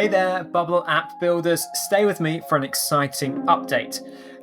Hey there, Bubble app builders. Stay with me for an exciting update.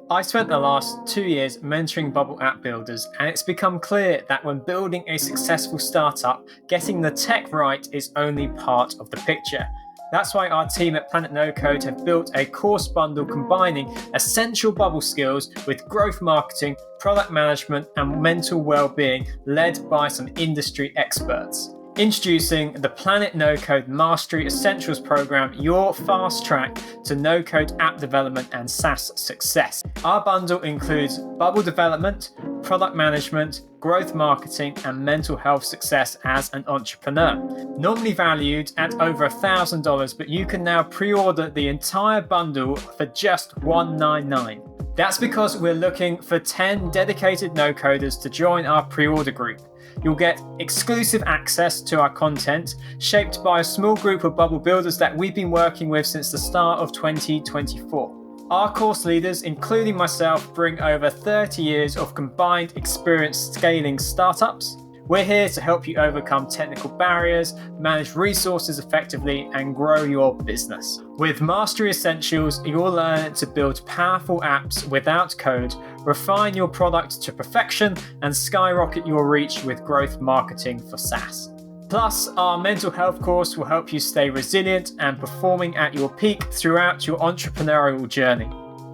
I spent the last 2 years mentoring Bubble app builders, and it's become clear that when building a successful startup, getting the tech right is only part of the picture. That's why our team at Planet No Code have built a course bundle combining essential Bubble skills with growth marketing, product management, and mental well-being, led by some industry experts. Introducing the Planet No Code Mastery Essentials Program, your fast track to no code app development and SaaS success. Our bundle includes Bubble development, product management, growth marketing, and mental health success as an entrepreneur. Normally valued at over $1,000, but you can now pre-order the entire bundle for just $199. That's because we're looking for 10 dedicated no-coders to join our pre-order group. You'll get exclusive access to our content, shaped by a small group of Bubble builders that we've been working with since the start of 2024. Our course leaders, including myself, bring over 30 years of combined experience scaling startups. We're here to help you overcome technical barriers, manage resources effectively, and grow your business. With Mastery Essentials, you'll learn to build powerful apps without code, refine your product to perfection, and skyrocket your reach with growth marketing for SaaS. Plus, our mental health course will help you stay resilient and performing at your peak throughout your entrepreneurial journey.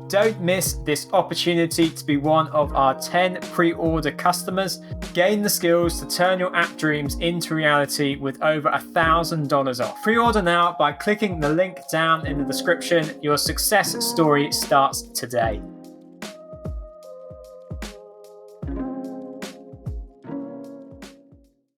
Don't miss this opportunity to be one of our 10 pre-order customers. Gain the skills to turn your app dreams into reality with over $1,000 off. Pre-order now by clicking the link down in the description. Your success story starts today.